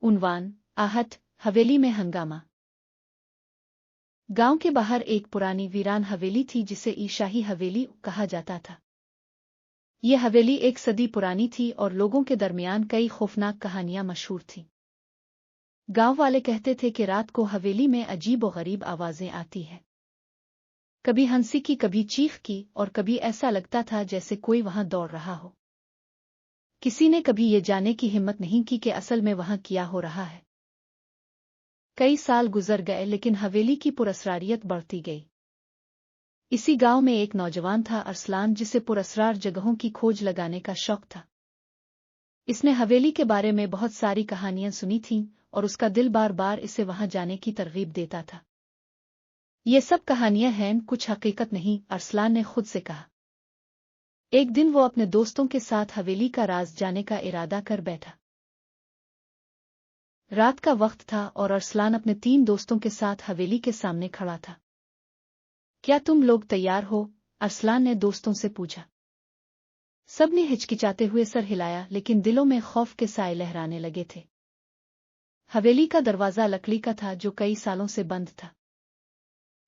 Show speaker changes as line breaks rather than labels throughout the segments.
उन्वान आहट हवेली में हंगामा। गांव के बाहर एक पुरानी वीरान हवेली थी जिसे ईशाही हवेली कहा जाता था। यह हवेली एक सदी पुरानी थी और लोगों के दरमियान कई खौफनाक कहानियां मशहूर थीं। गांव वाले कहते थे कि रात को हवेली में अजीब और गरीब आवाजें आती हैं। कभी हंसी की, कभी चीख की और कभी ऐसा लगता था जैसे कोई वहां दौड़ रहा हो। किसी ने कभी ये जानने की हिम्मत नहीं की कि असल में वहां क्या हो रहा है। कई साल गुजर गए लेकिन हवेली की पुरअसरारियत बढ़ती गई। इसी गांव में एक नौजवान था अरसलान, जिसे पुरअसरार जगहों की खोज लगाने का शौक था। इसने हवेली के बारे में बहुत सारी कहानियां सुनी थीं और उसका दिल बार बार इसे वहां जाने की तरगीब देता था। ये सब कहानियां हैं, कुछ हकीकत नहीं, अरसलान ने खुद से कहा। एक दिन वो अपने दोस्तों के साथ हवेली का राज जाने का इरादा कर बैठा। रात का वक्त था और अरसलान अपने 3 दोस्तों के साथ हवेली के सामने खड़ा था। क्या तुम लोग तैयार हो? अरसलान ने दोस्तों से पूछा। सब ने हिचकिचाते हुए सर हिलाया, लेकिन दिलों में खौफ के साए लहराने लगे थे। हवेली का दरवाजा लकड़ी का था जो कई सालों से बंद था।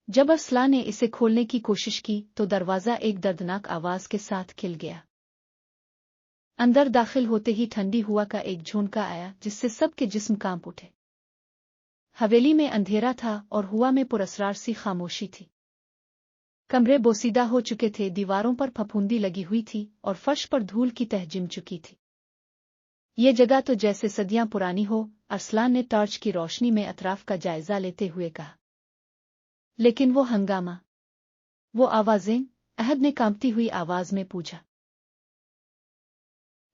जब अरसलान ने इसे खोलने की कोशिश की तो दरवाजा एक दर्दनाक आवाज के साथ खिल गया। अंदर दाखिल होते ही ठंडी हवा का एक झोंका आया जिससे सबके जिस्म कांप उठे। हवेली में अंधेरा था और हवा में पुरअसरार सी खामोशी थी। कमरे बोसीदा हो चुके थे, दीवारों पर फफूंदी लगी हुई थी और फर्श पर धूल की तह जिम चुकी थी। ये जगह तो जैसे सदियां पुरानी हो, अरसलान ने टॉर्च की रोशनी में अतराफ का जायजा लेते हुए कहा। लेकिन वो हंगामा, वो आवाजें, अहद ने कांपती हुई आवाज में पूछा।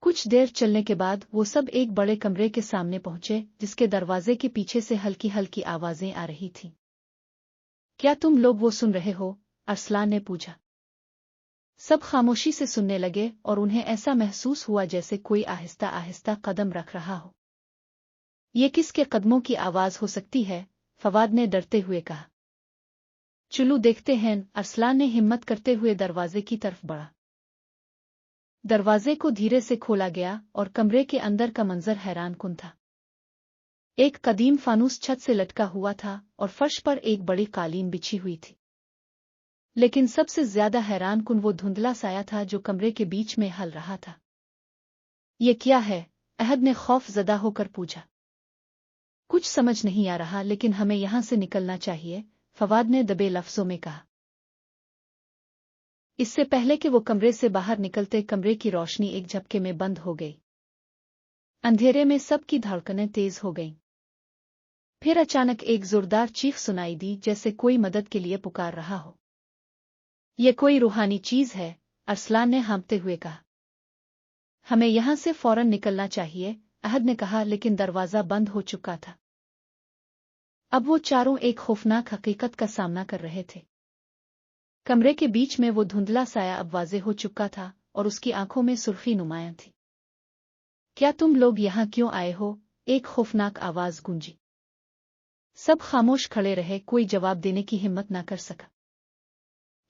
कुछ देर चलने के बाद वो सब एक बड़े कमरे के सामने पहुंचे जिसके दरवाजे के पीछे से हल्की हल्की आवाजें आ रही थीं। क्या तुम लोग वो सुन रहे हो? अरसलान ने पूछा। सब खामोशी से सुनने लगे और उन्हें ऐसा महसूस हुआ जैसे कोई आहिस्ता आहिस्ता कदम रख रहा हो। ये किसके कदमों की आवाज हो सकती है? फवाद ने डरते हुए कहा। चलो देखते हैं, अरसलान ने हिम्मत करते हुए दरवाजे की तरफ बढ़ा। दरवाजे को धीरे से खोला गया और कमरे के अंदर का मंजर हैरानकुन था। एक कदीम फानूस छत से लटका हुआ था और फर्श पर एक बड़ी कालीन बिछी हुई थी। लेकिन सबसे ज्यादा हैरानकुन वो धुंधला साया था जो कमरे के बीच में हल रहा था। ये क्या है? अहद ने खौफजदा होकर पूछा। कुछ समझ नहीं आ रहा, लेकिन हमें यहां से निकलना चाहिए, फवाद ने दबे लफ्जों में कहा। इससे पहले कि वो कमरे से बाहर निकलते, कमरे की रोशनी एक झपके में बंद हो गई। अंधेरे में सबकी धड़कनें तेज हो गईं। फिर अचानक एक जोरदार चीख सुनाई दी, जैसे कोई मदद के लिए पुकार रहा हो। ये कोई रूहानी चीज है, अरसलान ने हाँफते हुए कहा। हमें यहां से फौरन निकलना चाहिए, अहद ने कहा, लेकिन दरवाजा बंद हो चुका था। अब वो चारों एक खौफनाक हकीकत का सामना कर रहे थे। कमरे के बीच में वो धुंधला साया अब वाज़ेह हो चुका था और उसकी आंखों में सुर्खी नुमायां थी। क्या तुम लोग यहां क्यों आए हो? एक खौफनाक आवाज गूंजी। सब खामोश खड़े रहे, कोई जवाब देने की हिम्मत न कर सका।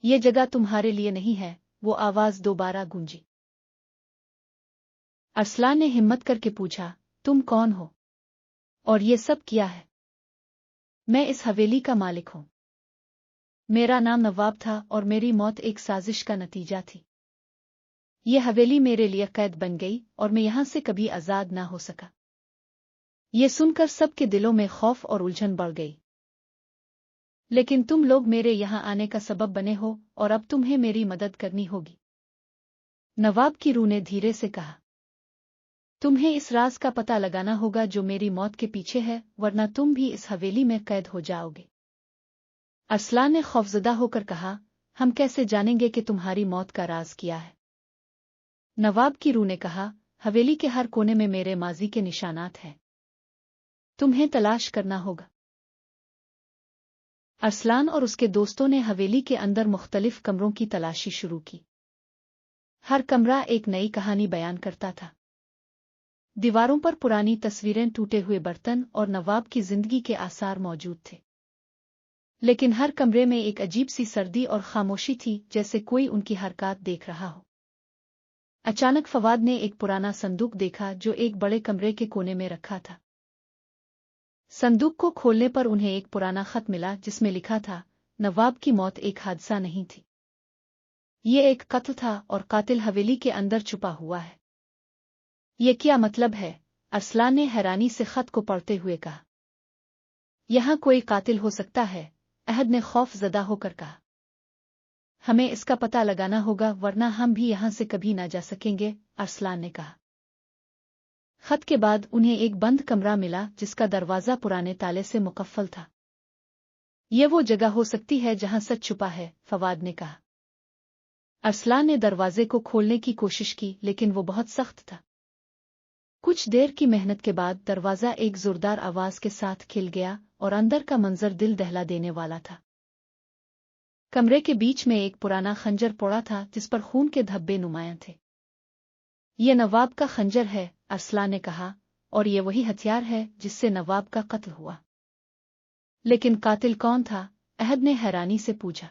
ये जगह तुम्हारे लिए नहीं है, वो आवाज दोबारा गूंजी। अरसलान ने हिम्मत करके पूछा, तुम कौन हो और ये सब क्या है? मैं इस हवेली का मालिक हूं। मेरा नाम नवाब था और मेरी मौत एक साजिश का नतीजा थी। ये हवेली मेरे लिए कैद बन गई और मैं यहां से कभी आजाद ना हो सका। ये सुनकर सबके दिलों में खौफ और उलझन बढ़ गई। लेकिन तुम लोग मेरे यहां आने का सबब बने हो और अब तुम्हें मेरी मदद करनी होगी, नवाब की रूह ने धीरे से कहा। तुम्हें इस राज का पता लगाना होगा जो मेरी मौत के पीछे है, वरना तुम भी इस हवेली में कैद हो जाओगे। अरसलान ने खौफजदा होकर कहा, हम कैसे जानेंगे कि तुम्हारी मौत का राज क्या है? नवाब की रूह ने कहा, हवेली के हर कोने में मेरे माजी के निशानात हैं। तुम्हें तलाश करना होगा। अरसलान और उसके दोस्तों ने हवेली के अंदर मुख्तलिफ कमरों की तलाशी शुरू की। हर कमरा एक नई कहानी बयान करता था। दीवारों पर पुरानी तस्वीरें, टूटे हुए बर्तन और नवाब की जिंदगी के आसार मौजूद थे। लेकिन हर कमरे में एक अजीब सी सर्दी और खामोशी थी, जैसे कोई उनकी हरकत देख रहा हो। अचानक फवाद ने एक पुराना संदूक देखा जो एक बड़े कमरे के कोने में रखा था। संदूक को खोलने पर उन्हें एक पुराना खत मिला जिसमें लिखा था, नवाब की मौत एक हादसा नहीं थी। ये एक कत्ल था और कातिल हवेली के अंदर छुपा हुआ है। ये क्या मतलब है? अरसलान ने हैरानी से खत को पढ़ते हुए कहा। यहाँ कोई कातिल हो सकता है, अहद ने खौफजदा होकर कहा। हमें इसका पता लगाना होगा वरना हम भी यहाँ से कभी ना जा सकेंगे, अरसलान ने कहा। खत के बाद उन्हें एक बंद कमरा मिला जिसका दरवाजा पुराने ताले से मुकफ्फल था। ये वो जगह हो सकती है जहां सच छुपा है, फवाद ने कहा। अरसलान ने दरवाजे को खोलने की कोशिश की लेकिन वो बहुत सख्त था। कुछ देर की मेहनत के बाद दरवाजा एक जोरदार आवाज के साथ खिल गया और अंदर का मंजर दिल दहला देने वाला था। कमरे के बीच में एक पुराना खंजर पड़ा था जिस पर खून के धब्बे नुमायां थे। ये नवाब का खंजर है, अरसलान ने कहा, और ये वही हथियार है जिससे नवाब का कत्ल हुआ। लेकिन कातिल कौन था? अहद ने हैरानी से पूछा।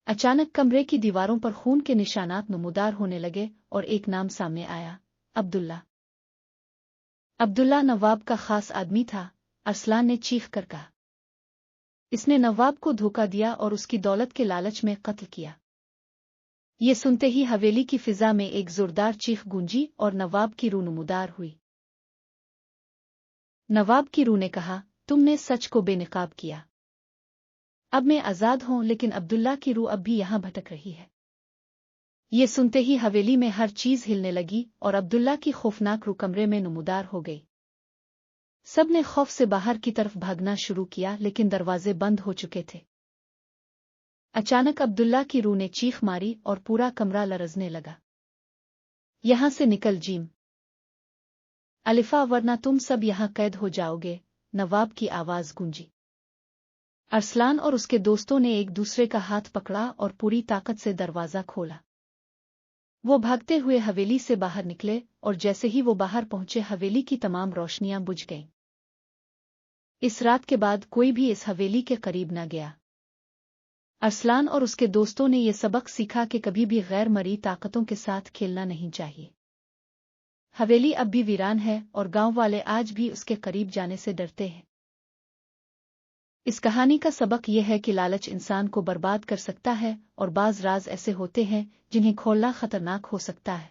अचानक कमरे की दीवारों पर खून के निशानात नमूदार होने लगे और एक नाम सामने आया, अब्दुल्ला। अब्दुल्ला नवाब का खास आदमी था, अरसलान ने चीख कर कहा। इसने नवाब को धोखा दिया और उसकी दौलत के लालच में कत्ल किया। ये सुनते ही हवेली की फिजा में एक जोरदार चीख गूंजी और नवाब की रूह नमूदार हुई। नवाब की रूह ने कहा, तुमने सच को बेनकाब किया। अब मैं आजाद हूं, लेकिन अब्दुल्ला की रूह अब भी यहां भटक रही है। ये सुनते ही हवेली में हर चीज हिलने लगी और अब्दुल्ला की खौफनाक रूह कमरे में नमूदार हो गई। सब ने खौफ से बाहर की तरफ भागना शुरू किया लेकिन दरवाजे बंद हो चुके थे। अचानक अब्दुल्ला की रूह ने चीख मारी और पूरा कमरा लरजने लगा। यहां से निकल जीम अलिफा, वरना तुम सब यहां कैद हो जाओगे, नवाब की आवाज गूंजी। अरसलान और उसके दोस्तों ने एक दूसरे का हाथ पकड़ा और पूरी ताकत से दरवाजा खोला। वो भागते हुए हवेली से बाहर निकले और जैसे ही वो बाहर पहुंचे हवेली की तमाम रोशनियां बुझ गईं। इस रात के बाद कोई भी इस हवेली के करीब न गया। अरसलान और उसके दोस्तों ने ये सबक सीखा कि कभी भी गैर मरी ताकतों के साथ खेलना नहीं चाहिए। हवेली अब भी वीरान है और गांव वाले आज भी उसके करीब जाने से डरते हैं। इस कहानी का सबक यह है कि लालच इंसान को बर्बाद कर सकता है और बाज राज ऐसे होते हैं जिन्हें खोलना खतरनाक हो सकता है।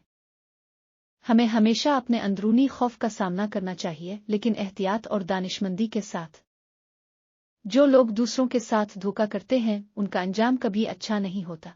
हमें हमेशा अपने अंदरूनी खौफ का सामना करना चाहिए, लेकिन एहतियात और दानिशमंदी के साथ। जो लोग दूसरों के साथ धोखा करते हैं उनका अंजाम कभी अच्छा नहीं होता।